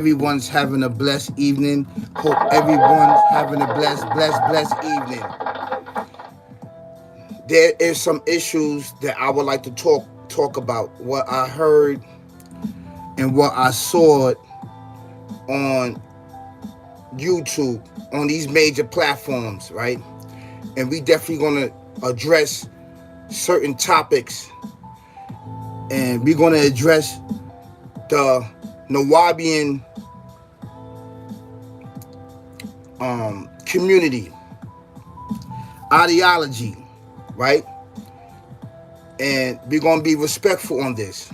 everyone's having a blessed evening. Hope everyone's having a blessed evening. There is some issues that I would like to talk about. What I heard and what I saw on YouTube on these major platforms, right? And we definitely gonna address certain topics, and we're gonna address the Nawabian community ideology, right? And we're gonna be respectful on this.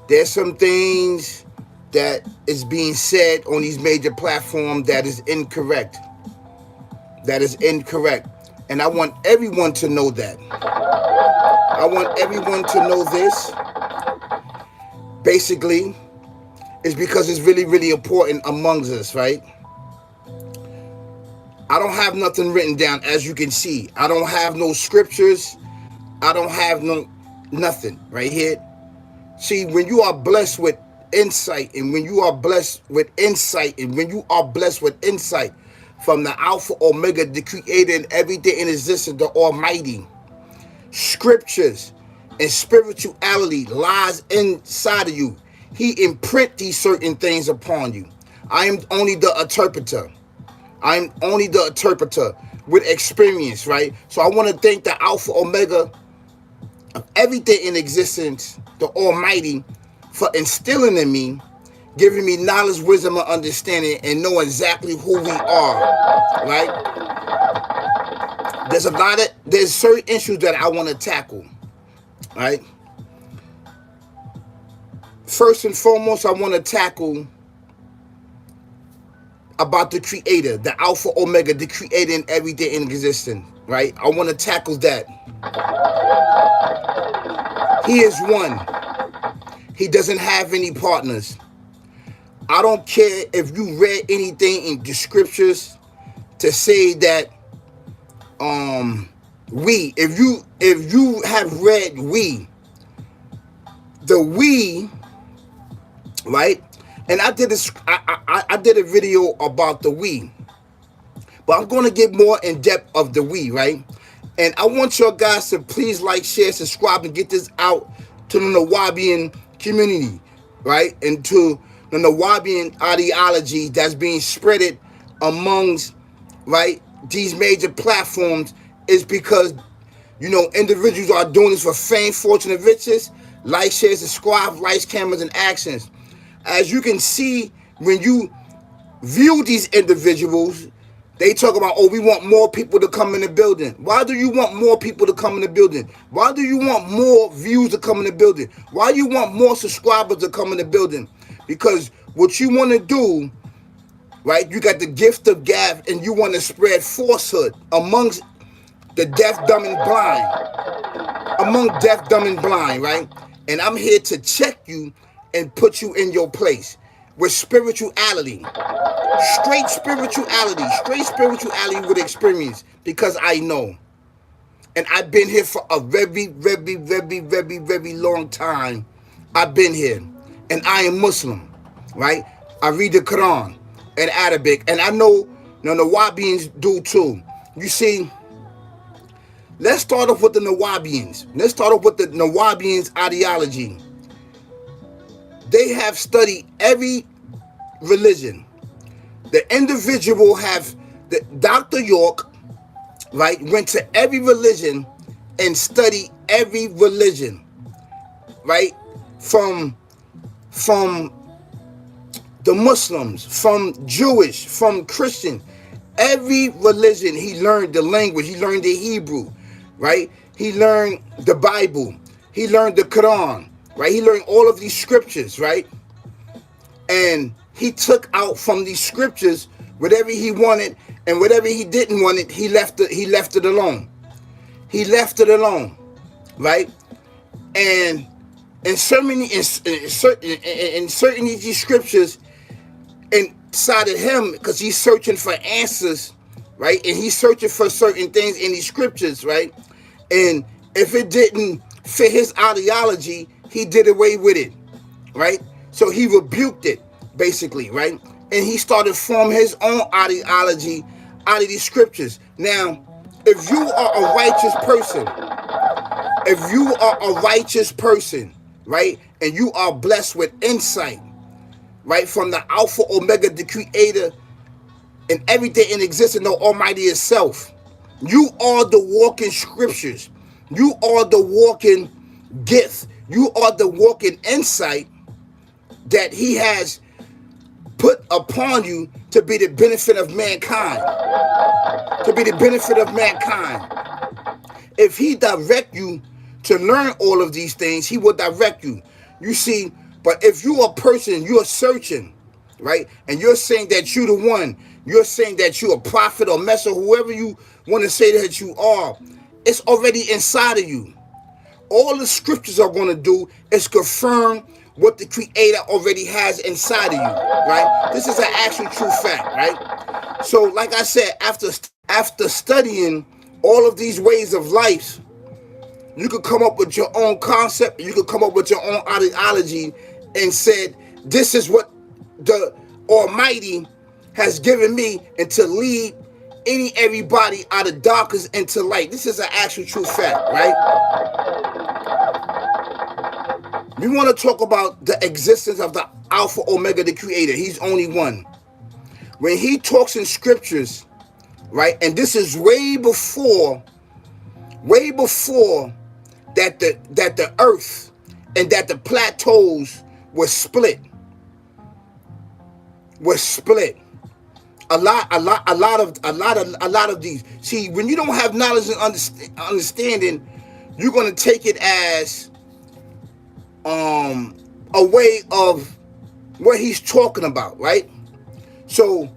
There's some things that is being said on these major platforms that is incorrect. That is incorrect. And I want everyone to know that. I want everyone to know this. Basically, it's because it's really, really important amongst us, right? I don't have nothing written down, as you can see. I don't have no scriptures. I don't have nothing right here. See, when you are blessed with insight, and when you are blessed with insight, and when you are blessed with insight from the Alpha Omega, the Creator, and everything in existence, the Almighty, scriptures and spirituality lies inside of you. He imprint these certain things upon you. I am only the interpreter. I'm only the interpreter with experience, right? So I want to thank the Alpha Omega of everything in existence, the Almighty, for instilling in me, giving me knowledge, wisdom, and understanding, and know exactly who we are, right? There's certain issues that I want to tackle, right? First and foremost, I want to tackle about the Creator, the Alpha Omega, the Creator in everything in existence, right? I want to tackle that. He is one. He doesn't have any partners. I don't care if you read anything in the scriptures to say that if you have read the right? And I did a video about the but I'm going to get more in depth of the right? And I want your guys to please like, share, subscribe, and get this out to the Nawabian community, right? And to the Nawabian ideology that's being spreaded amongst, right, these major platforms, is because, individuals are doing this for fame, fortune, and riches. Like, share, subscribe, lights, cameras, and actions. As you can see, when you view these individuals, they talk about, we want more people to come in the building. Why do you want more people to come in the building? Why do you want more views to come in the building? Why do you want more subscribers to come in the building? Because what you want to do, right, you got the gift of gab, and you want to spread falsehood amongst the deaf, dumb, and blind. Among deaf, dumb, and blind, right? And I'm here to check you and put you in your place with spirituality. Straight spirituality with experience, because I know. And I've been here for a very, very, very, very, very long time. I've been here. And I am Muslim, right? I read the Quran and Arabic. And I know the Nawabians do too. You see, let's start off with the Nawabians. Let's start off with the Nawabians' ideology. They have studied every religion. The individual Dr. York, right, went to every religion and studied every religion, right? From the Muslims, from Jewish, from Christian, every religion. He learned the language. He learned the Hebrew, right? He learned the Bible. He learned the Quran, right? He learned all of these scriptures, right? And he took out from these scriptures whatever he wanted, and whatever he didn't want it, he left it alone. He left it alone, right? And in certain of these scriptures inside of him, because he's searching for answers, right? And he's searching for certain things in these scriptures, right? And if it didn't fit his ideology, he did away with it, right? So he rebuked it. basically, right? And he started forming his own ideology out of these scriptures. Now, if you are a righteous person, if you are a righteous person, right, and you are blessed with insight, right, from the Alpha Omega, the Creator, and everything in existence, the Almighty itself, you are the walking scriptures. You are the walking gift. You are the walking insight that He has put upon you to be the benefit of mankind. To be the benefit of mankind. If He direct you to learn all of these things, He will direct you. You see, but if you are a person, you're searching, right? And you're saying that you're the one, you're saying that you're a prophet or messenger, whoever you want to say that you are, it's already inside of you. All the scriptures are going to do is confirm what the Creator already has inside of you, right? This is an actual true fact, right? So, like I said, after studying all of these ways of life, you could come up with your own concept, you could come up with your own ideology and said, this is what the Almighty has given me, and to lead everybody out of darkness into light. This is an actual true fact, right? We want to talk about the existence of the Alpha Omega, the Creator. He's only one. When He talks in scriptures, right, and this is way before that the earth and that the plateaus were split. A lot of these. See, when you don't have knowledge and understanding, you're gonna take it as a way of what He's talking about, right? So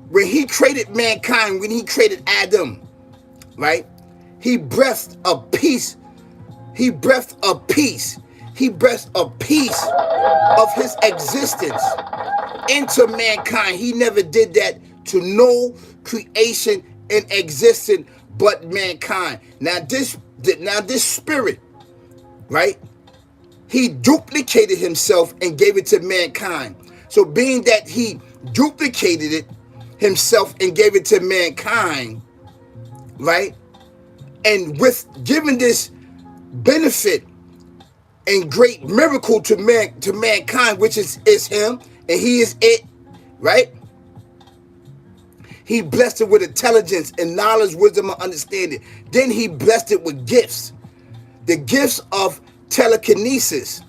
when He created mankind, when He created Adam, right? He breathed a peace. He breathed a peace. He breathed a piece of His existence into mankind. He never did that to no creation in existence but mankind. Now this spirit, right? He duplicated Himself and gave it to mankind. So being that He duplicated it Himself and gave it to mankind, right? And with giving this benefit and great miracle to mankind, which is Him, and He is it, right? He blessed it with intelligence and knowledge, wisdom, and understanding. Then He blessed it with gifts. The gifts of telekinesis,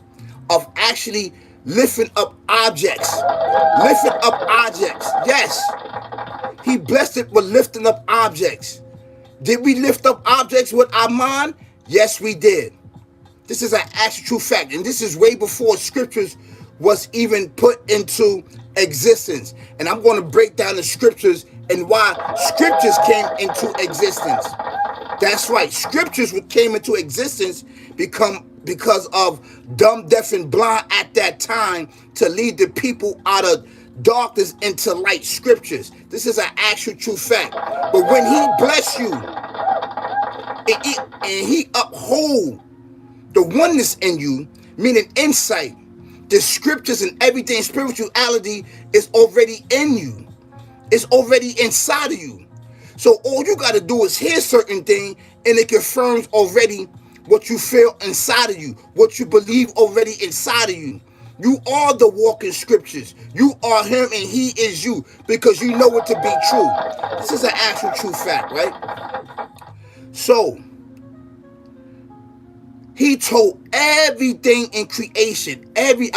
of actually lifting up objects. Lifting up objects, yes. He blessed it with lifting up objects. Did we lift up objects with our mind? Yes, we did. This is an actual true fact. And this is way before scriptures was even put into existence. And I'm going to break down the scriptures and why scriptures came into existence. That's right. Scriptures came into existence because of dumb, deaf, and blind at that time to lead the people out of darkness into light. Scriptures. This is an actual true fact. But when He bless you and He uphold the oneness in you, meaning insight, the scriptures and everything, spirituality is already in you. It's already inside of you. So all you got to do is hear certain thing, and it confirms already what you feel inside of you, what you believe already inside of you. You are the walking scriptures. You are Him and He is you, because you know it to be true. This is an actual true fact, right? So He told everything in creation, every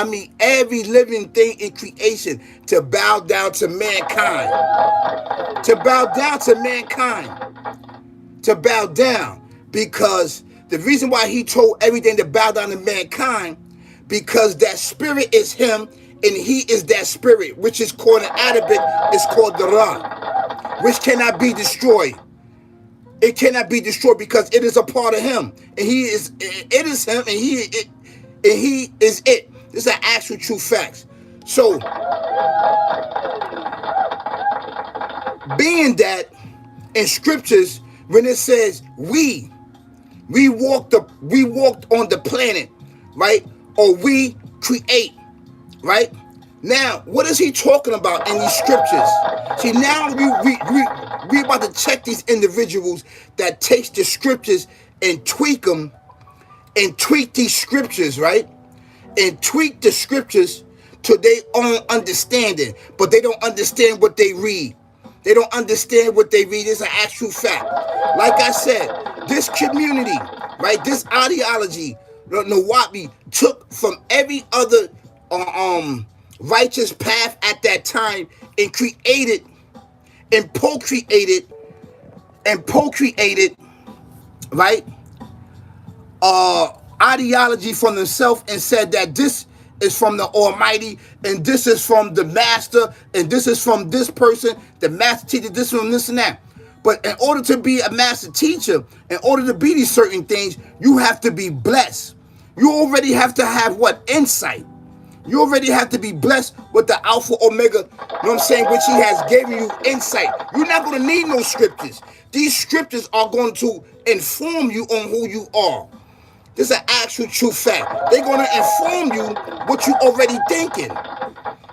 living thing in creation to bow down to mankind. To bow down to mankind. To bow down. Because the reason why He told everything to bow down to mankind, because that spirit is Him and He is that spirit, which is called in Arabic, is called the Ra, which cannot be destroyed. It cannot be destroyed because it is a part of Him, and it is Him, and He is it. This is an actual true facts. So, being that in scriptures, when it says we walked on the planet, right? Or we create, right? Now, what is he talking about in these scriptures? See, now we about to check these individuals that takes the scriptures and tweak them and tweak these scriptures, right? And tweak the scriptures to their own understanding, but they don't understand what they read. They don't understand what they read. It's an actual fact. Like I said, this community, right, this ideology, the NUWAPU, took from every other righteous path at that time and created and procreated, right, ideology from themselves and said that this is from the Almighty and this is from the master and this is from this person, the master teacher, this from this and that. But in order to be a master teacher, in order to be these certain things, you have to be blessed. You already have to have what? Insight. You already have to be blessed with the Alpha Omega, you know what I'm saying, which he has given you insight. You're not going to need no scriptures. These scriptures are going to inform you on who you are. This is an actual true fact. They're going to inform you what you're already thinking.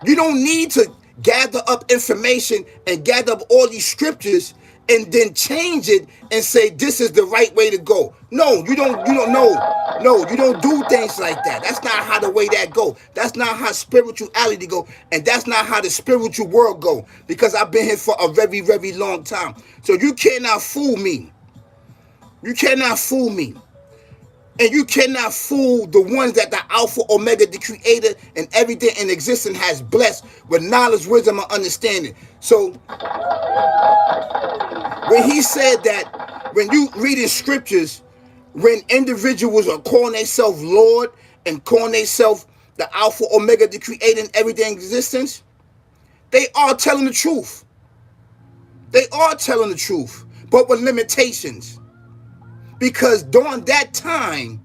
You don't need to gather up information and gather up all these scriptures and then change it and say this is the right way to go. No, you don't do things like that. That's not how the way that go. That's not how spirituality go, and that's not how the spiritual world go, because I've been here for a very, very long time. So you cannot fool me. You cannot fool me. And you cannot fool the ones that the Alpha, Omega, the Creator, and everything in existence has blessed with knowledge, wisdom, and understanding. So, when he said that, when you read in scriptures, when individuals are calling themselves Lord and calling themselves the Alpha, Omega, the Creator, and everything in existence, they are telling the truth. They are telling the truth, but with limitations. Because during that time,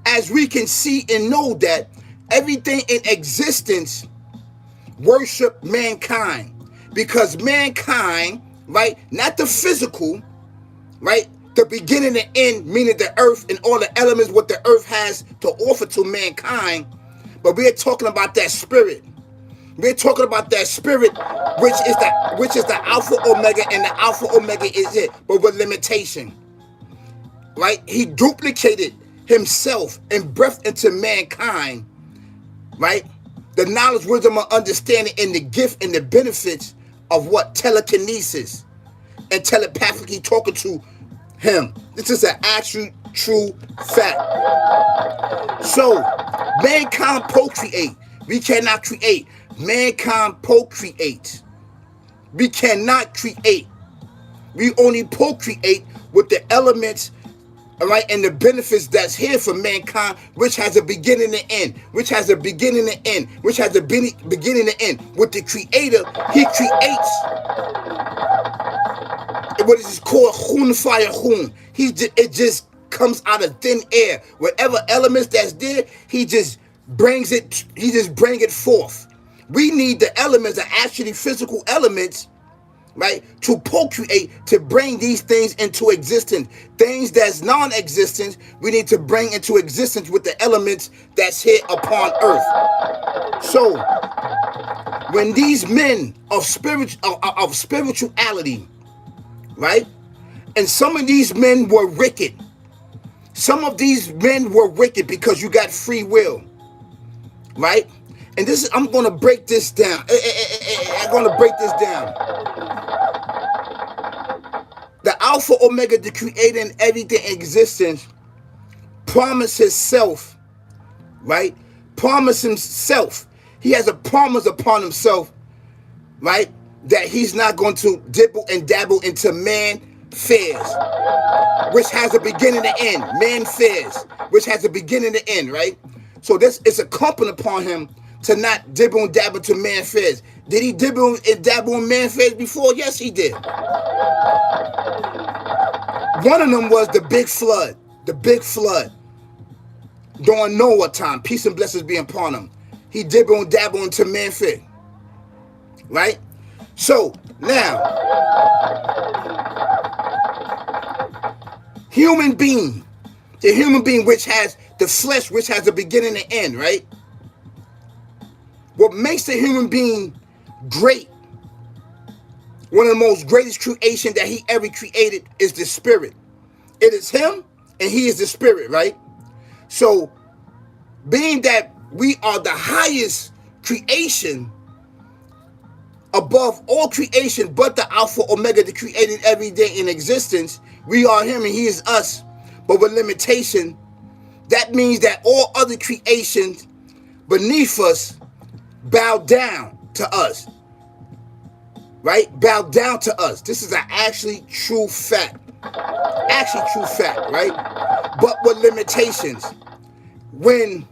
as we can see and know that everything in existence worship mankind. Because mankind, right, not the physical, right, the beginning and end, meaning the earth and all the elements what the earth has to offer to mankind, but we're talking about that spirit. We're talking about that spirit, which is the Alpha Omega, and the Alpha Omega is it, but with limitation. Right? He duplicated himself and breathed into mankind, right? The knowledge, wisdom, and understanding, and the gift and the benefits of what? Telekinesis and telepathically talking to him. This is an actual true fact. So, mankind procreate. We cannot create. Mankind procreate. We cannot create. We only procreate with the elements, all right, and the benefits that's here for mankind, which has a beginning and end, which has a beginning and end, which has a beginning and end. With the Creator, he creates what is called Hun Fire Hun. It just comes out of thin air. Whatever elements that's there, he just brings it forth. We need the elements, the actually physical elements, right, to procreate, to bring these things into existence. Things that's non-existent, we need to bring into existence with the elements that's here upon earth. So, when these men of spirituality, right, and some of these men were wicked. Some of these men were wicked because you got free will, right? And this is, I'm going to break this down. I'm going to break this down. The Alpha Omega, the Creator and everything in existence, promised himself, right? Promise himself. He has a promise upon himself, right? That he's not going to dibble and dabble into man affairs, which has a beginning and end. Man affairs, which has a beginning and end, right? So this is incumbent upon him to not dibble and dabble to man affairs. Did he dibble and dabble in man affairs before? Yes, he did. One of them was the big flood. The big flood. During Noah time. Peace and blessings be upon him. He dibble and dabble into man affairs. Right? So, now, human being. The human being which has the flesh, which has a beginning and end, right? What makes the human being great, one of the most greatest creation that he ever created, is the spirit. It is him and he is the spirit, right? So being that we are the highest creation above all creation but the Alpha Omega, the created every day in existence, we are him and he is us, but with limitation. That means that all other creations beneath us bow down to us, right? Bow down to us. This is an actually true fact. Actually true fact, right? But with limitations. When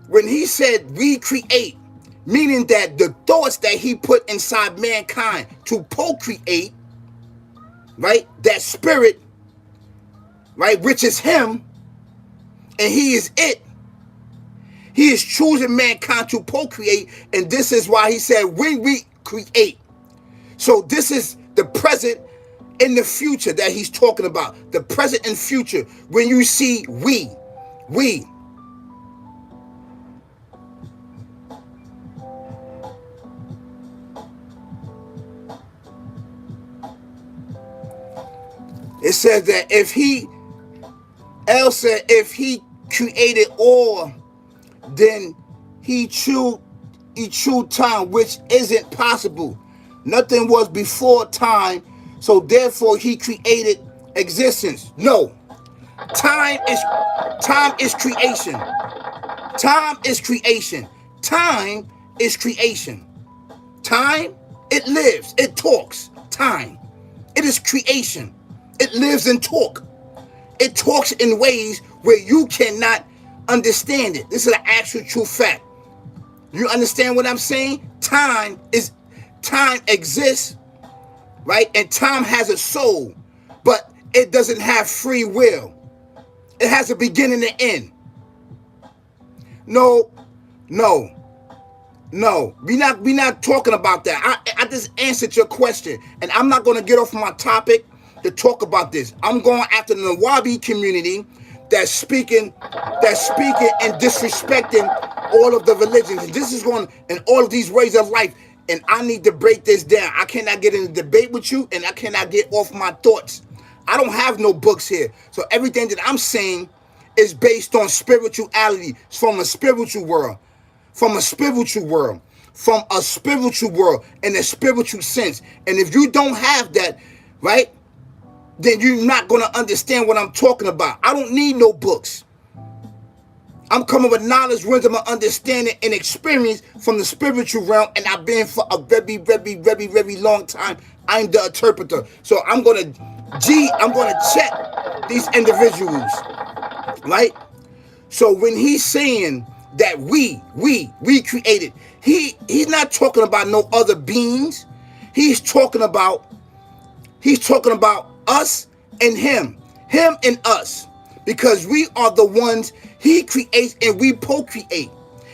he said we create, meaning that the thoughts that he put inside mankind to procreate, right? That spirit, right, which is him, and he is it. He is choosing mankind to procreate, and this is why he said when we create. So this is the present and the future that he's talking about. The present and future. When you see we. It says that if he created all, then he chewed time, which isn't possible. Nothing was before time, so therefore he created existence. No. Time is creation. Time is creation. Time is creation. Time, it lives, it talks. Time, it is creation. It lives and talk. It talks in ways where you cannot understand it. This is an actual true fact. You understand what I'm saying? Time exists, right? And time has a soul, but it doesn't have free will. It has a beginning and end. No. We're not talking about that. I just answered your question, and I'm not going to get off my topic to talk about this. I'm going after the NUWAPU community that's speaking and disrespecting all of the religions. And this is going in all of these ways of life. And I need to break this down. I cannot get in a debate with you, and I cannot get off my thoughts. I don't have no books here. So everything that I'm saying is based on spirituality. It's from a spiritual world. From a spiritual world. From a spiritual world in a spiritual sense. And if you don't have that, right, then you're not going to understand what I'm talking about. I don't need no books. I'm coming with knowledge, wisdom, and understanding and experience from the spiritual realm, and I've been for a very, very, very, very long time. I'm the interpreter. So I'm going to check these individuals, right? So when he's saying that we created, he's not talking about no other beings. He's talking about us and him and us, because we are the ones he creates and we procreate.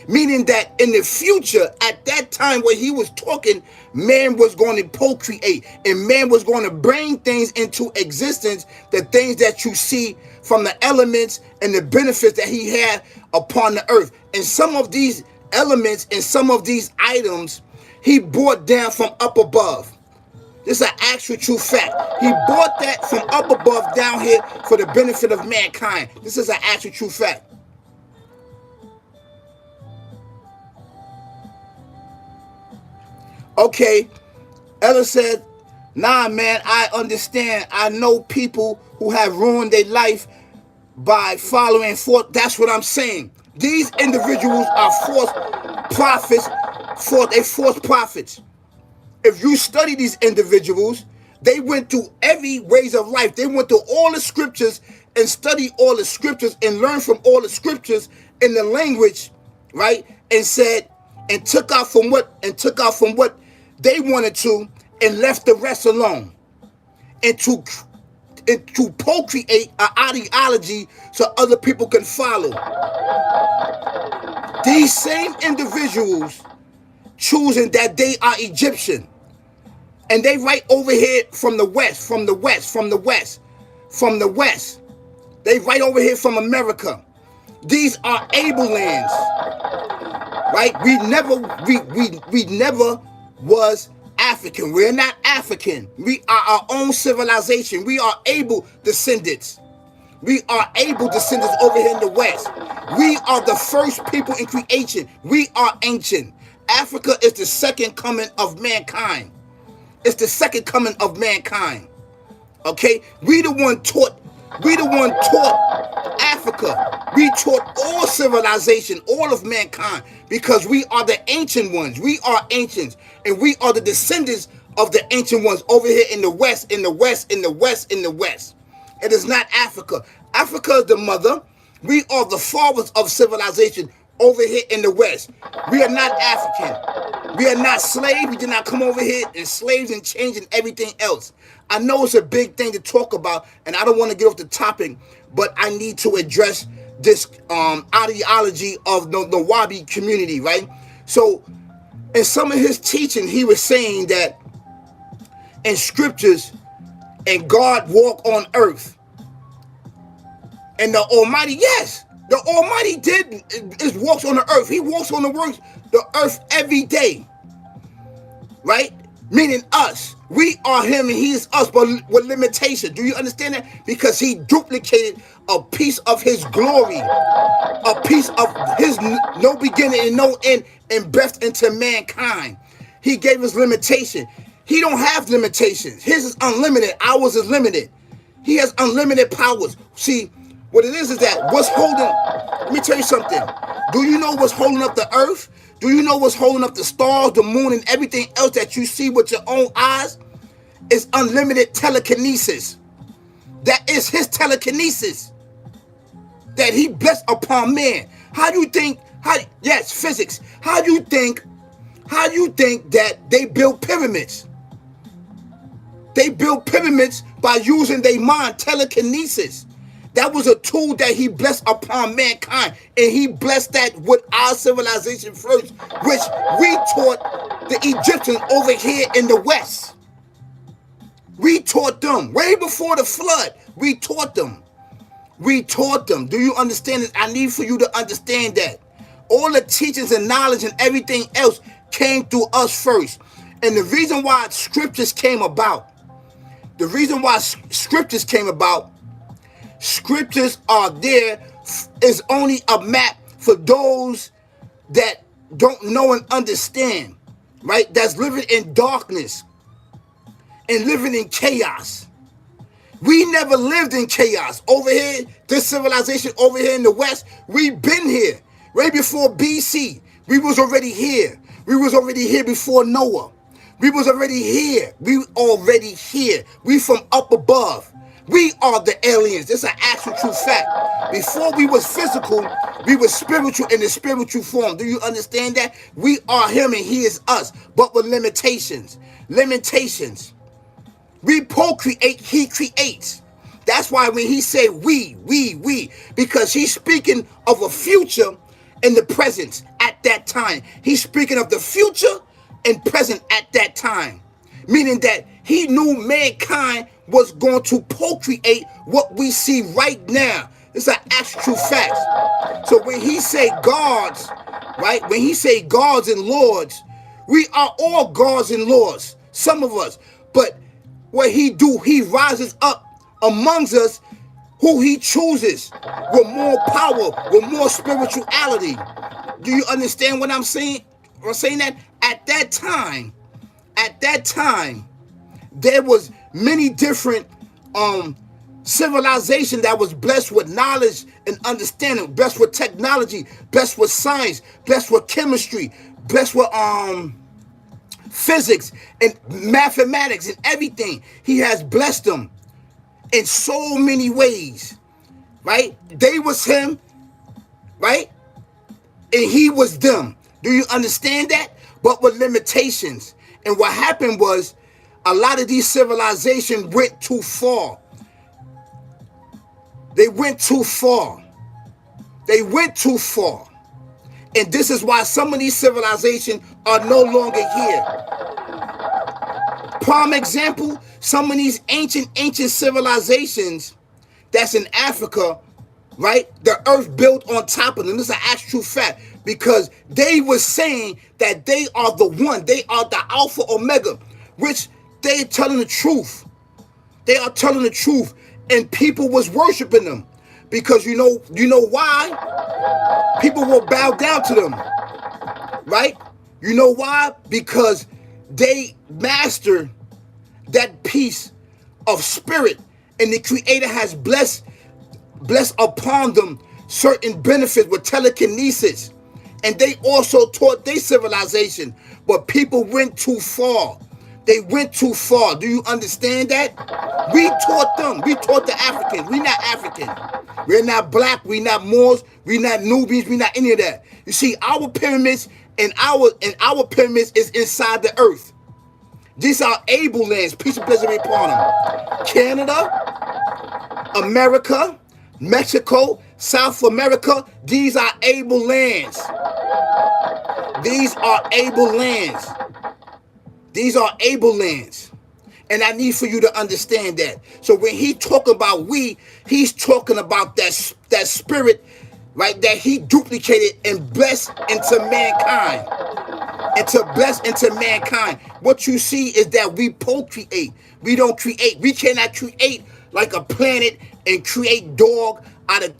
Meaning that in the future, at that time where he was talking, man was going to procreate and man was going to bring things into existence, the things that you see from the elements and the benefits that he had upon the earth. And some of these elements and some of these items he brought down from up above. This is an actual true fact. He brought that from up above down here for the benefit of mankind. This is an actual true fact. Okay, Ella said, nah, man, I understand. I know people who have ruined their life by following forth. That's what I'm saying. These individuals are false prophets. False prophets. If you study these individuals, they went through every ways of life. They went through all the scriptures and studied all the scriptures and learned from all the scriptures in the language, right? And said, and took out from what they wanted to and left the rest alone. And to procreate an ideology so other people can follow. These same individuals choosing that they are Egyptian. And they right over here from the west. They right over here from America. These are able lands. right? We never was African. We're not African. We are our own civilization. We are able descendants. We are able descendants over here in the West. We are the first people in creation. We are ancient. Africa is the second coming of mankind. It's the second coming of mankind. Okay? We the one taught Africa. We taught all civilization, all of mankind, because we are the ancient ones. We are ancients, and we are the descendants of the ancient ones over here in the West, in the West, in the West, in the West. It is not Africa. Africa is the mother. We are the fathers of civilization over here in the West. We are not African. We are not slaves. We did not come over here as slaves and changing everything else. I know it's a big thing to talk about, and I don't want to get off the topic, but I need to address this ideology of the NUWAPU community, right? So in some of his teaching, he was saying that in scriptures, and God walk on earth. And the Almighty, yes, the Almighty walks on the earth. He walks on the earth every day. Right? Meaning us. We are him and he is us, but with limitation. Do you understand that? Because he duplicated a piece of his glory, a piece of his no beginning and no end, and breathed into mankind. He gave us limitation. He don't have limitations. His is unlimited. Ours is limited. He has unlimited powers. See, what it is that what's holding, let me tell you something. Do you know what's holding up the earth? Do you know what's holding up the stars, the moon, and everything else that you see with your own eyes? It's unlimited telekinesis. That is his telekinesis that he blessed upon man. How do you think, yes, physics. How do you think that they built pyramids? They built pyramids by using their mind, telekinesis. That was a tool that he blessed upon mankind. And he blessed that with our civilization first, which we taught the Egyptians over here in the West. We taught them. Way before the flood, we taught them. We taught them. Do you understand it? I need for you to understand that. All the teachings and knowledge and everything else came through us first. And the reason why scriptures came about, scriptures are there is only a map for those that don't know and understand, right? That's living in darkness and living in chaos. We never lived in chaos. Over here, this civilization over here in the West, we've been here. Right before BC, we was already here. We was already here before Noah. We was already here. We from up above. We are the aliens. This is an actual true fact. Before we was physical, we was spiritual in the spiritual form. Do you understand that? We are him and he is us, but with limitations. Limitations. We procreate, he creates. That's why when he said we, because he's speaking of a future in the present at that time. He's speaking of the future and present at that time. Meaning that he knew mankind was going to procreate what we see right now. It's an actual fact. So when he say gods, right? When he say gods and lords, we are all gods and lords. Some of us. But what he do, he rises up amongst us who he chooses with more power, with more spirituality. Do you understand what I'm saying? I'm saying that at that time, there was many different civilization that was blessed with knowledge and understanding, blessed with technology, blessed with science, blessed with chemistry, blessed with physics and mathematics and everything. He has blessed them in so many ways, right? They was him, right? And he was them. Do you understand that? But with limitations. And what happened was a lot of these civilizations went too far. They went too far. And this is why some of these civilizations are no longer here. Prime example, some of these ancient civilizations that's in Africa, right? The earth built on top of them. This is an actual fact. because they were saying that they are the one, they are the Alpha Omega, which they telling the truth. They are telling the truth, and people was worshiping them because you know why? People will bow down to them, right? You know why? Because they master that piece of spirit, and the Creator has blessed upon them certain benefits with telekinesis, and they also taught their civilization, but people went too far. They went too far. Do you understand that? We taught them. We taught the Africans. We're not African. We're not black. We're not Moors. We're not Nubians. We're not any of that. You see, our pyramids and our pyramids is inside the earth. These are able lands. Peace and blessing be upon them. Canada, America, Mexico, South America. These are able lands. These are able lands. These are able lands. And I need for you to understand that. So when he talk about we, he's talking about that spirit, right, that he duplicated and blessed into mankind. And to bless into mankind. What you see is that we procreate. We don't create. We cannot create like a planet and create dog out of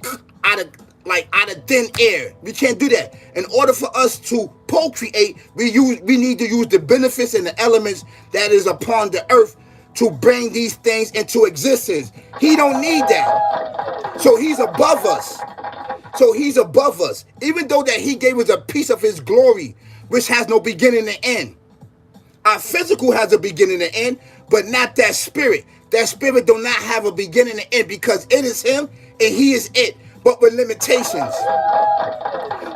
thin air. We can't do that. In order for us to procreate, we need to use the benefits and the elements that is upon the earth to bring these things into existence. He don't need that. So he's above us. So he's above us. Even though that he gave us a piece of his glory, which has no beginning and end. Our physical has a beginning and end, but not that spirit. That spirit do not have a beginning and end because it is him and he is it, but with limitations.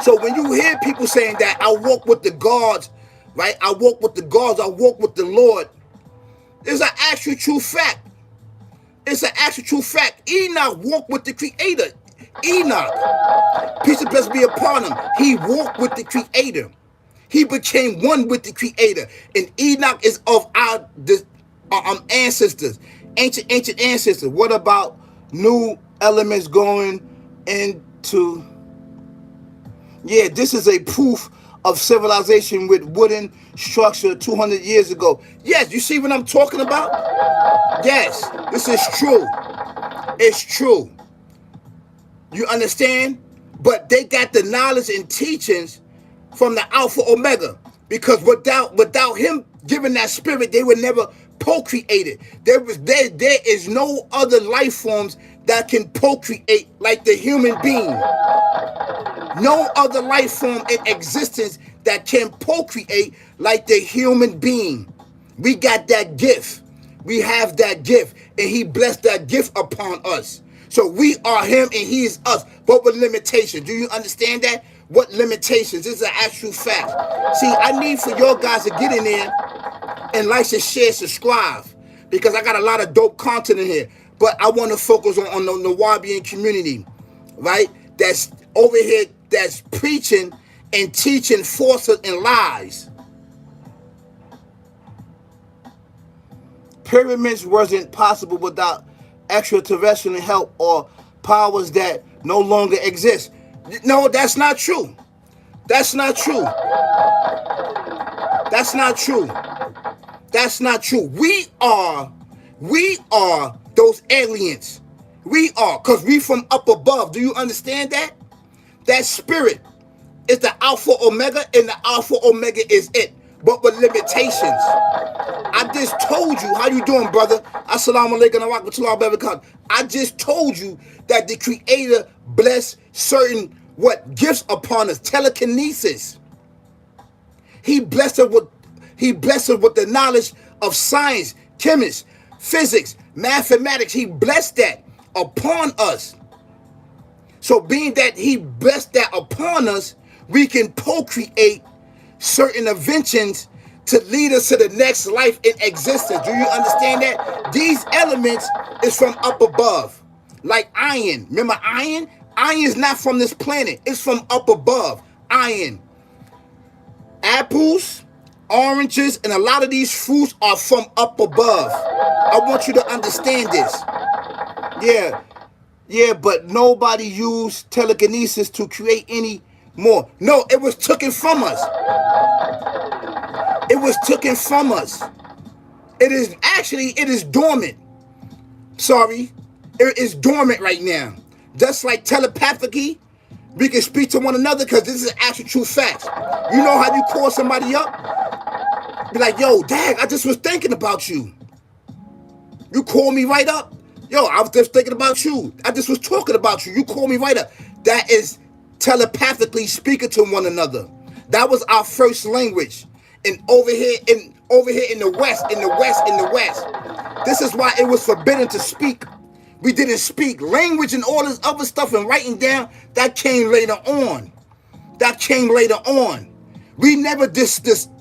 So when you hear people saying that I walk with the gods, right? I walk with the gods, I walk with the Lord. It's an actual true fact. It's an actual true fact. Enoch walked with the Creator. Enoch, peace and blessing be upon him. He walked with the Creator. He became one with the Creator. And Enoch is of our ancestors, ancient ancestors. What about new elements going into? Yeah, this is a proof of civilization with wooden structure 200 years ago. Yes, you see what I'm talking about? Yes, this is true. It's true. You understand? But they got the knowledge and teachings from the Alpha Omega, because without him giving that spirit, they would never procreate it. There is no other life forms that can procreate like the human being. No other life form in existence that can procreate like the human being. We got that gift. We have that gift, and he blessed that gift upon us. So we are him and he is us, but with limitations. Do you understand that? What limitations? This is an actual fact. See, I need for your guys to get in there and like, share, subscribe, because I got a lot of dope content in here. But I want to focus on the NUWAPU community, right? That's over here, that's preaching and teaching falsehood and lies. Pyramids wasn't possible without extraterrestrial help or powers that no longer exist. No, that's not true. That's not true. That's not true. That's not true. We are those aliens. We are, because we from up above. Do you understand that? That spirit is the Alpha Omega, and the Alpha Omega is it, but with limitations. I just told you. How you doing, brother? Assalamu alaikum wa rahmatullahi wa barakatuh. I just told you that the Creator blessed certain gifts upon us. Telekinesis. He blessed us with the knowledge of science, chemistry, physics, mathematics. He blessed that upon us. So being that he blessed that upon us, we can procreate certain inventions to lead us to the next life in existence. Do you understand that? These elements is from up above. Like iron. Remember iron? Iron is not from this planet. It's from up above. Iron. Apples, oranges, and a lot of these fruits are from up above. I want you to understand this. Yeah, but nobody used telekinesis to create any more. No, it was taken from us. It was taken from us. It is dormant. Sorry. It is dormant right now. Just like telepathically, we can speak to one another because this is actual true facts. You know how you call somebody up? Be like, yo, Dad, I just was thinking about you. You call me right up. Yo, I was just thinking about you. I just was talking about you. You call me right up. That is telepathically speaking to one another. That was our first language. And over here in the West, this is why it was forbidden to speak. We didn't speak language and all this other stuff and writing down. That came later on. We never display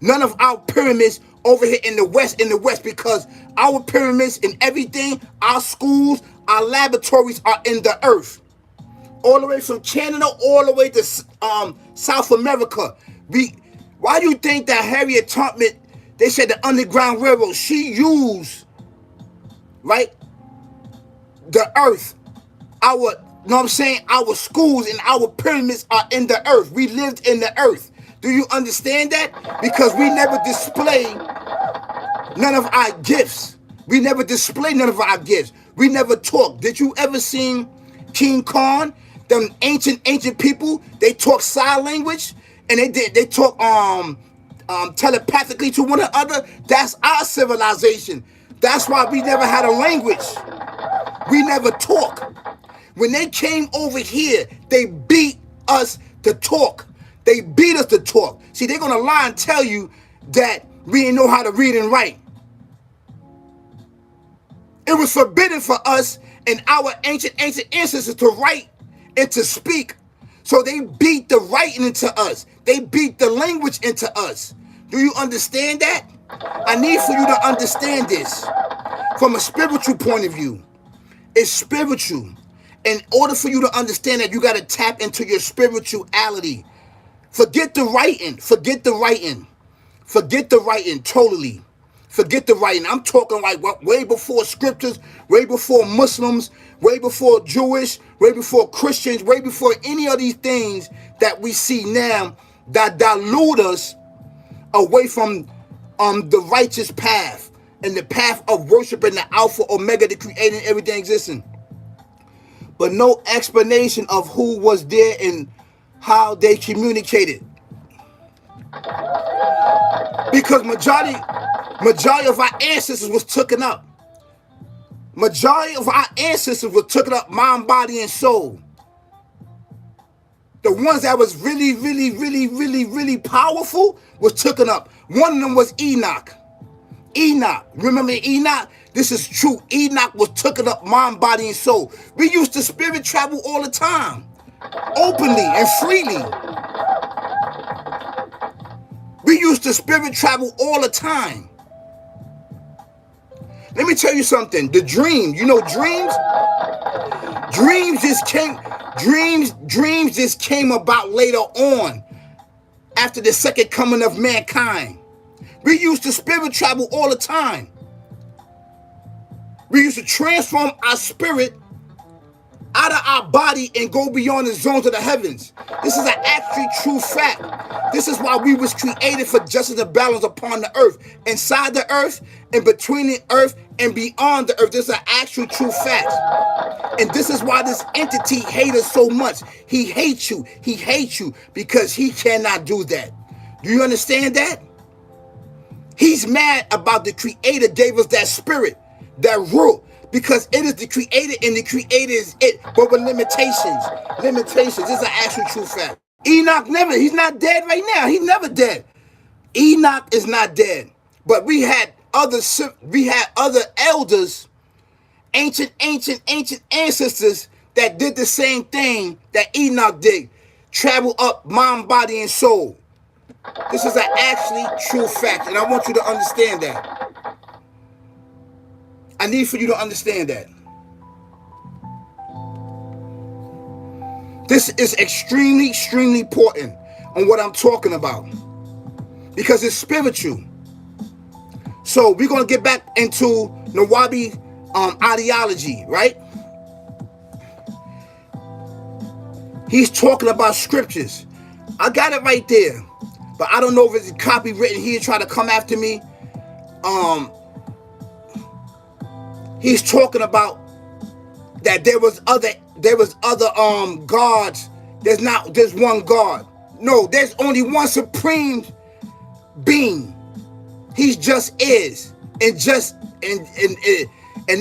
none of our pyramids over here in the West, because our pyramids and everything, our schools, our laboratories are in the earth. All the way from Canada, all the way to South America. Why do you think that Harriet Tubman, they said the Underground Railroad, she used, right, the earth, our schools and our pyramids are in the earth. We lived in the earth. Do you understand that? Because we never display none of our gifts. We never talk. Did you ever see King Kong? Them ancient people, they talk sign language and they talk telepathically to one another. That's our civilization. That's why we never had a language. We never talk. When they came over here, they beat us to talk. See, they're going to lie and tell you that we didn't know how to read and write. It was forbidden for us and our ancient ancestors to write and to speak. So they beat the writing into us. They beat the language into us. Do you understand that? I need for you to understand this from a spiritual point of view. It's spiritual. In order for you to understand that, you got to tap into your spirituality. Forget the writing totally. Forget the writing. I'm talking like way before scriptures, way before Muslims, way before Jewish, way before Christians, way before any of these things that we see now that dilute us away from the righteous path and the path of worshiping the Alpha, Omega, the creator, and everything existing. But no explanation of who was there and how they communicated. Because majority of our ancestors was taken up. Mind, body, and soul. The ones that was really powerful was taken up. One of them was Enoch. Remember Enoch? This is true. Enoch was taken up mind, body, and soul. We used to spirit travel all the time. Openly and freely. We used to spirit travel all the time. Let me tell you something. The dream, dreams? Dreams just came about later on after the second coming of mankind. We used to spirit travel all the time. We used to transform our spirit out of our body and go beyond the zones of the heavens. This is an actually true fact. This is why we was created for justice and balance upon the earth. Inside the earth, and between the earth, and beyond the earth. This is an actual true fact. And this is why this entity hates us so much. He hates you. He hates you because he cannot do that. Do you understand that? He's mad about the creator gave us that spirit, that rule. Because it is the creator and the creator is it. But with limitations. This is an actual true fact. Enoch he's not dead right now. He's never dead. Enoch is not dead. But we had other elders, ancient ancestors that did the same thing that Enoch did. Travel up mind, body, and soul. This is an actually true fact. And I want you to understand that. I need for you to understand that. This is extremely important on what I'm talking about. Because it's spiritual. So we're going to get back into NUWAPU ideology, right? He's talking about scriptures. I got it right there. But I don't know if it's copywritten. He'll try to come after me. He's talking about that there was other gods. There's not just one God. No, there's only one supreme being. He just is, and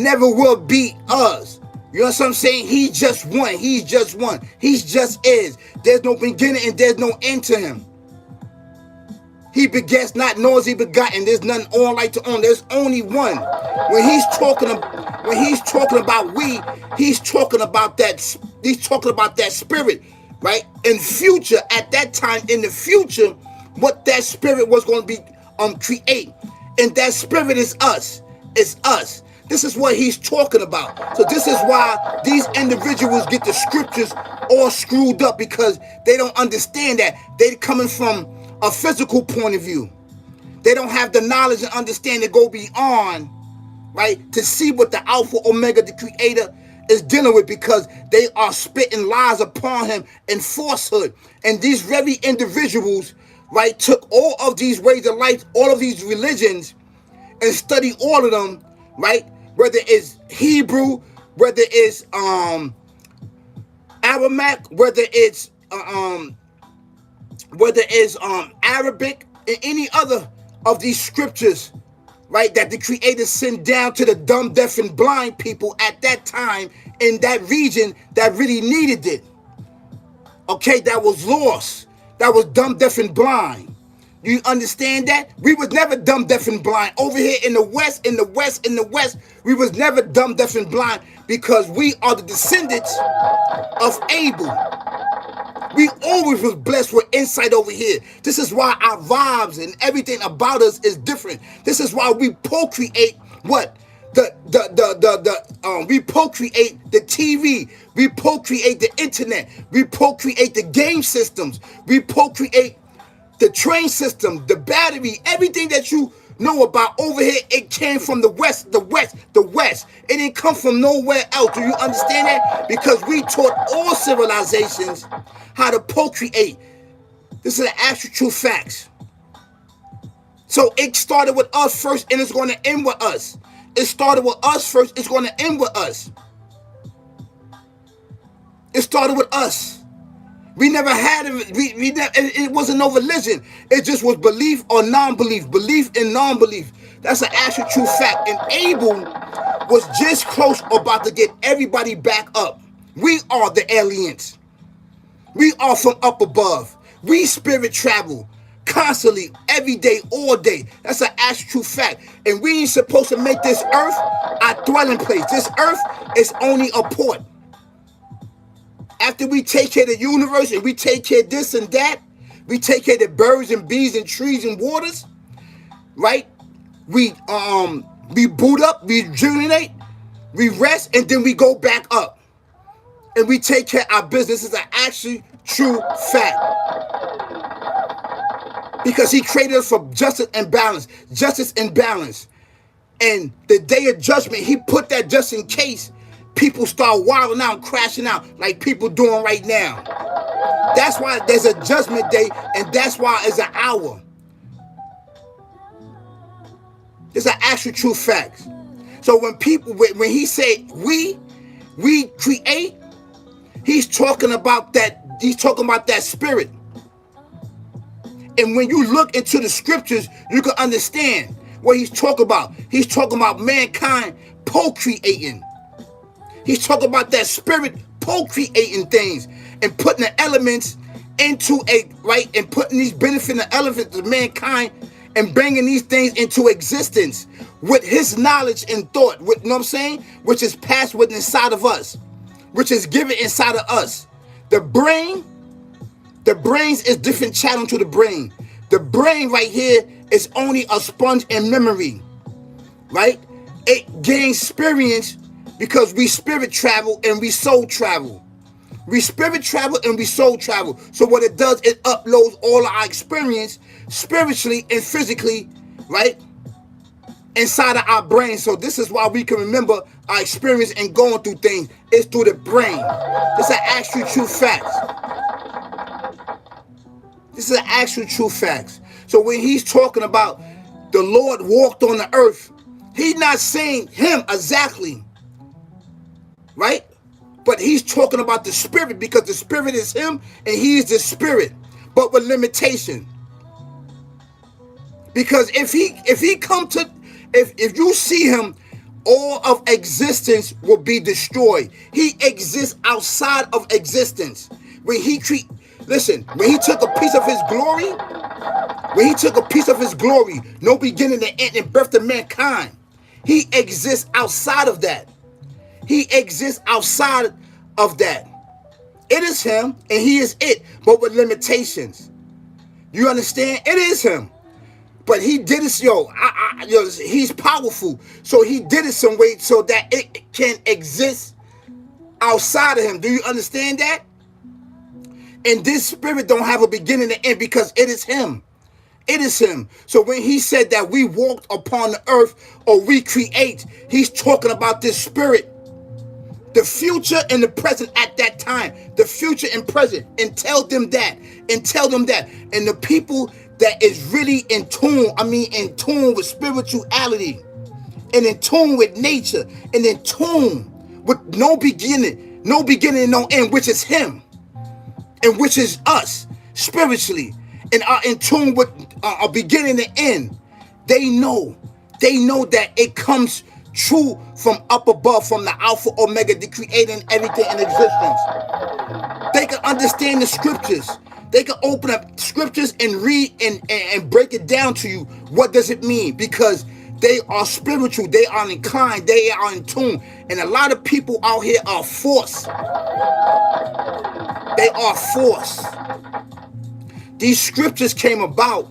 never will be us. You know what I'm saying? He's just one. He's just one. He's just is. There's no beginning and there's no end to him. He begets not, nor is he begotten. There's none on like to on. There's only one. When he's talking about we, he's talking about that. He's talking about that spirit, right? In future, at that time in the future, what that spirit was going to be create, and that spirit is us. It's us. This is what he's talking about. So this is why these individuals get the scriptures all screwed up, because they don't understand that they're coming from a physical point of view. They don't have the knowledge and understanding to go beyond, right, to see what the Alpha Omega, the Creator, is dealing with, because they are spitting lies upon him and falsehood. And these very individuals, right, took all of these ways of life, all of these religions, and studied all of them, right? Whether it's Hebrew, whether it's Aramaic, whether it's Arabic, and any other of these scriptures, right, that the Creator sent down to the dumb, deaf, and blind people at that time in that region that really needed it. Okay, that was lost, that was dumb, deaf, and blind. You understand that? We was never dumb, deaf, and blind. Over here in the West, we was never dumb, deaf, and blind, because we are the descendants of Abel. We always was blessed with insight over here. This is why our vibes and everything about us is different. This is why we procreate what? We procreate the TV. We procreate the internet. We procreate the game systems. We procreate the train system, the battery, everything that you know about over here. It came from the West. It didn't come from nowhere else. Do you understand that? Because we taught all civilizations how to procreate. This is the actual true facts. So it started with us first, and it's going to end with us. It started with us first. It's going to end with us. It started with us. We never had it. It wasn't no religion. It just was belief or non-belief. Belief and non-belief. That's an actual true fact. And Abel was just close about to get everybody back up. We are the aliens. We are from up above. We spirit travel constantly, every day, all day. That's an actual true fact. And we ain't supposed to make this earth our dwelling place. This earth is only a port. After we take care of the universe and we take care of this and that, we take care of the birds and bees and trees and waters, right? We boot up, we rejuvenate, we rest, and then we go back up. And we take care of our business. This is an actually true fact. Because he created us for justice and balance. Justice and balance. And the day of judgment, he put that just in case people start wilding out, crashing out like people doing right now. That's why there's a judgment day, and that's why it's an hour. It's an actual true fact. So when he said we create, he's talking about that. He's talking about that spirit. And when you look into the scriptures, you can understand what he's talking about. He's talking about mankind procreating. He's talking about that spirit procreating things and putting the elements into and putting these benefiting elements of mankind and bringing these things into existence with his knowledge and thought, you know what I'm saying? Which is passed within inside of us, which is given inside of us. The brains is different channel to the brain. The brain right here is only a sponge in memory, right? It gains experience because we spirit travel and we soul travel. We spirit travel and we soul travel. So what it does, it uploads all our experience spiritually and physically, right? inside of our brain. So this is why we can remember our experience and going through things. It's through the brain. This is an actual true facts. This is an actual true facts. So when he's talking about the Lord walked on the earth, he's not saying him exactly, right? But he's talking about the spirit, because the spirit is him and he is the spirit, but with limitation. Because if he come to, if you see him, all of existence will be destroyed. He exists outside of existence. When he when he took a piece of his glory, no beginning and end, and birth of mankind, he exists outside of that. He exists outside of that. It is him and he is it, but with limitations. You understand? It is him. But he did it, he's powerful. So he did it some way so that it can exist outside of him. Do you understand that? And this spirit don't have a beginning and end because it is him. It is him. So when he said that we walked upon the earth or we create, he's talking about this spirit. The future and the present at that time. The future and present. And tell them that. And the people that is really in tune with spirituality, and in tune with nature, and in tune with no beginning and no end, which is him, and which is us spiritually, and are in tune with a beginning and end. They know that it comes true from up above, from the Alpha Omega, the creating everything in existence. They can understand the scriptures. They can open up scriptures and read and break it down to you. What does it mean? Because they are spiritual. They are inclined. They are in tune. And a lot of people out here are forced. They are forced. These scriptures came about,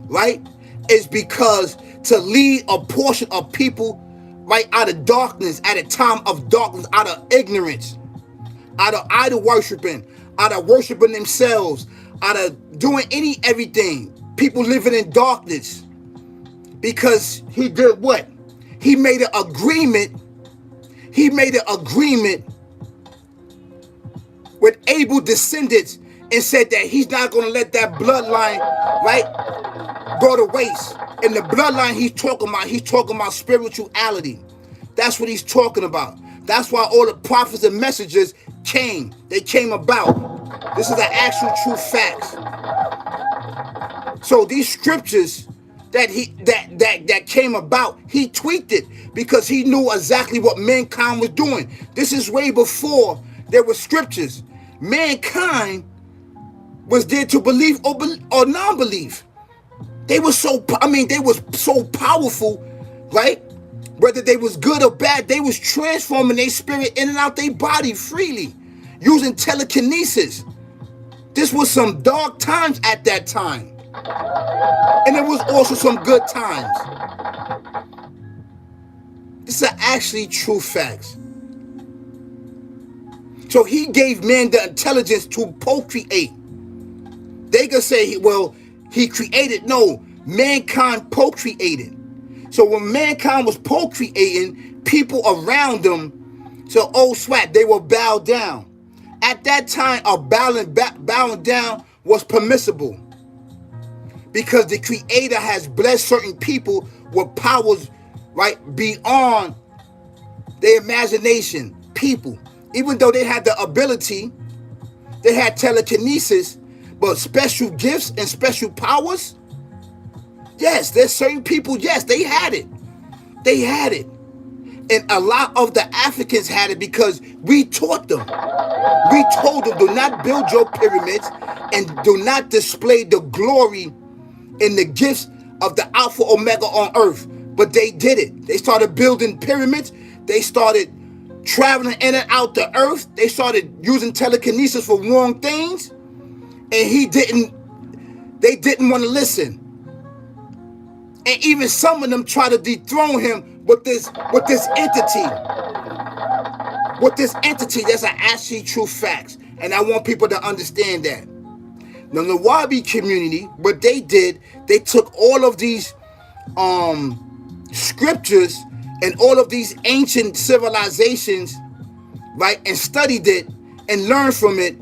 right? It's because to lead a portion of people right out of darkness, at a time of darkness, out of ignorance, out of idol worshiping, out of worshiping themselves, out of doing everything. People living in darkness. Because he did what? He made an agreement. He made an agreement with Abel's descendants and said that he's not going to let that bloodline, right, go to waste. And the bloodline he's talking about spirituality. That's what he's talking about. That's why all the prophets and messengers came. They came about. This is the actual true facts. So these scriptures that came about, he tweaked it because he knew exactly what mankind was doing. This is way before there were scriptures. Mankind was there to believe or non-believe. They were so powerful, right? Whether they was good or bad, they was transforming their spirit in and out their body freely, using telekinesis. This was some dark times at that time. And there was also some good times. These are actually true facts. So he gave man the intelligence to procreate. They could say, well, he created. No, mankind procreated. So when mankind was procreating, people around them, so they will bow down. At that time, bowing down was permissible. Because the Creator has blessed certain people with powers, right, beyond their imagination. People, even though they had the ability, they had telekinesis, but special gifts and special powers, yes, there's certain people, yes, they had it. They had it. And a lot of the Africans had it because we taught them. We told them, do not build your pyramids and do not display the glory in the gifts of the Alpha Omega on earth. But they did it. They started building pyramids. They started traveling in and out the earth. They started using telekinesis for wrong things. And they didn't want to listen. And even some of them tried to dethrone him with this entity. With this entity, that's an actually true facts. And I want people to understand that. The NUWAPU community, what they did, they took all of these scriptures and all of these ancient civilizations, right, and studied it and learned from it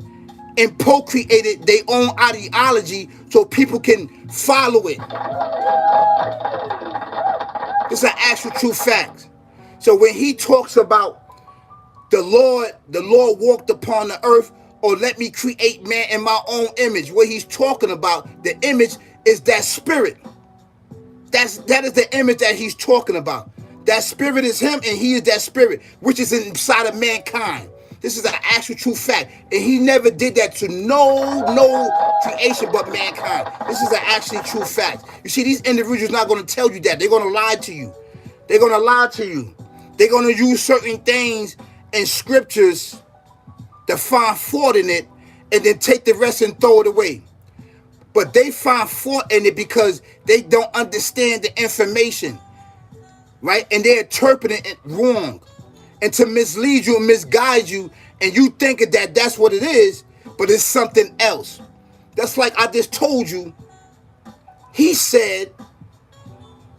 and procreated their own ideology so people can follow it. It's an actual true fact. So when he talks about the Lord walked upon the earth, or let me create man in my own image, what he's talking about, the image is that spirit. That is the image that he's talking about. That spirit is him, and he is that spirit, which is inside of mankind. This is an actual true fact. And he never did that to no creation but mankind. This is an actually true fact. You see, these individuals not going to tell you that. They're going to lie to you. They're going to lie to you. They're going to use certain things in scriptures to find fault in it and then take the rest and throw it away. But they find fault in it because they don't understand the information, right? And they're interpreting it wrong. And to mislead you and misguide you, and you thinking that that's what it is, but it's something else. That's like I just told you. He said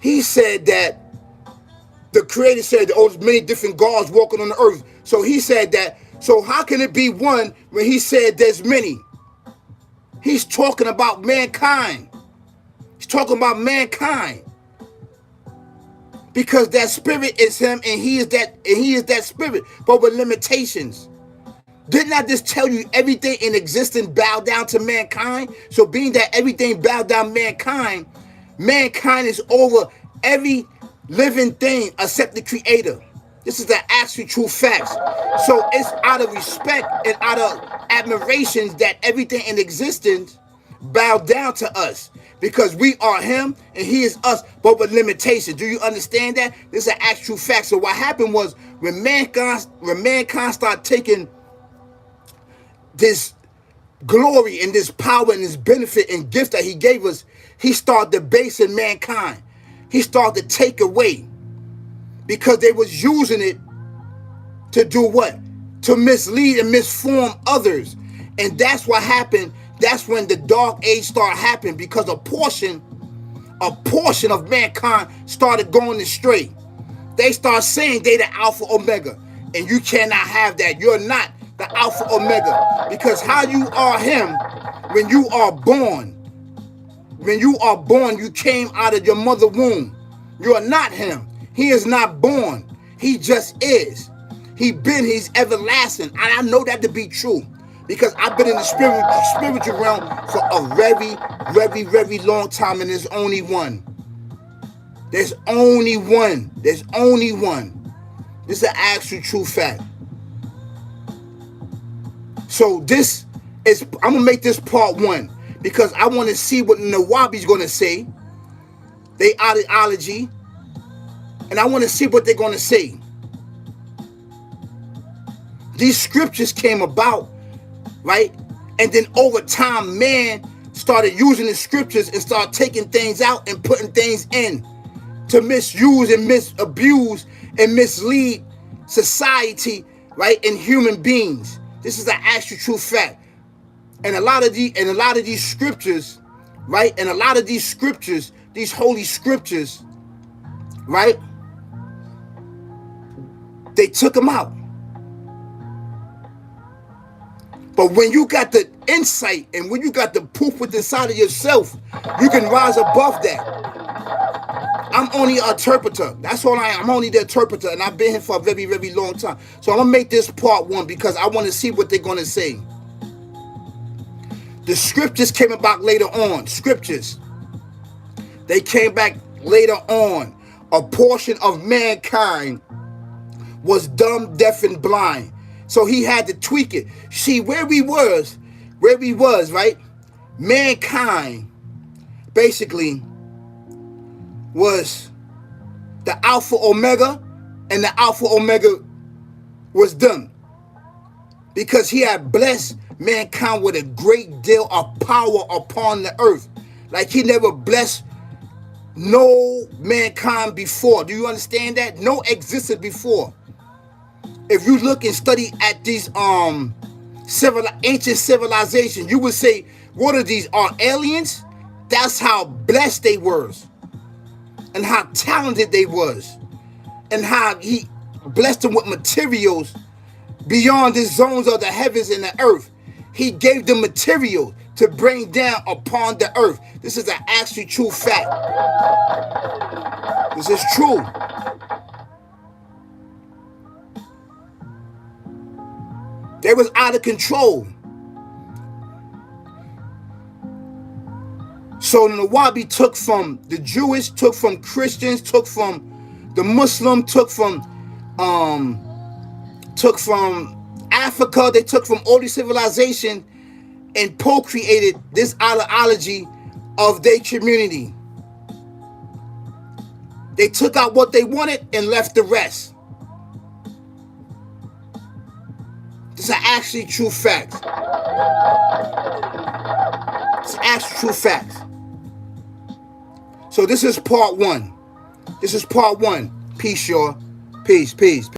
that the Creator said, oh, there's many different gods walking on the earth. So he said that, so how can it be one when he said there's many? He's talking about mankind. He's talking about mankind. Because that spirit is him, and he is that spirit, but with limitations. Didn't I just tell you everything in existence bowed down to mankind? So being that everything bowed down mankind, mankind is over every living thing except the Creator. This is the actual true facts. So it's out of respect and out of admiration that everything in existence bowed down to us. Because we are him and he is us, but with limitations. Do you understand that? This is an actual fact. So what happened was when mankind started taking this glory and this power and this benefit and gift that he gave us, he started debasing mankind. He started to take away because they was using it to do what? To mislead and misform others. And that's what happened. That's when the dark age started happening, because a portion of mankind started going astray. They start saying they the Alpha Omega, and you cannot have that. You're not the Alpha Omega, because how you are him when you are born. When you are born, you came out of your mother womb. You are not him. He is not born. He just is. He's everlasting. And I know that to be true, because I've been in the spiritual realm for a very, very, very long time, and there's only one. There's only one. There's only one. This is an actual true fact. So this is, I'm going to make this part one, because I want to see what NUWAPU's going to say, their ideology, and I want to see what they're going to say. These scriptures came about, right? And then over time, man started using the scriptures and started taking things out and putting things in to misuse and misabuse and mislead society, right? And human beings. This is an actual true fact. And a lot of these scriptures, right? And a lot of these scriptures, these holy scriptures, right? They took them out. But when you got the insight and when you got the proof within inside of yourself, you can rise above that. I'm only an interpreter. That's all I am. I'm only the interpreter, and I've been here for a very, very long time. So I'm going to make this part one because I want to see what they're going to say. The scriptures came about later on. Scriptures. They came back later on. A portion of mankind was dumb, deaf, and blind. So he had to tweak it. See, where we was, right? Mankind basically was the Alpha Omega, and the Alpha Omega was done. Because he had blessed mankind with a great deal of power upon the earth. Like he never blessed no mankind before. Do you understand that? No existed before. If you look and study at these ancient civilizations, you would say, what are these? Are aliens? That's how blessed they were. and how talented they was, and how he blessed them with materials beyond the zones of the heavens and the earth. He gave them material to bring down upon the earth. This is an actually true fact. This is true. They was out of control. So the NUWAPU took from the Jewish, took from Christians, took from the Muslim, took from Africa. They took from all these civilizations and co-created this ideology of their community. They took out what they wanted and left the rest. This is actually true facts. It's actually true facts. So this is part one. This is part one. Peace, y'all. Peace, peace.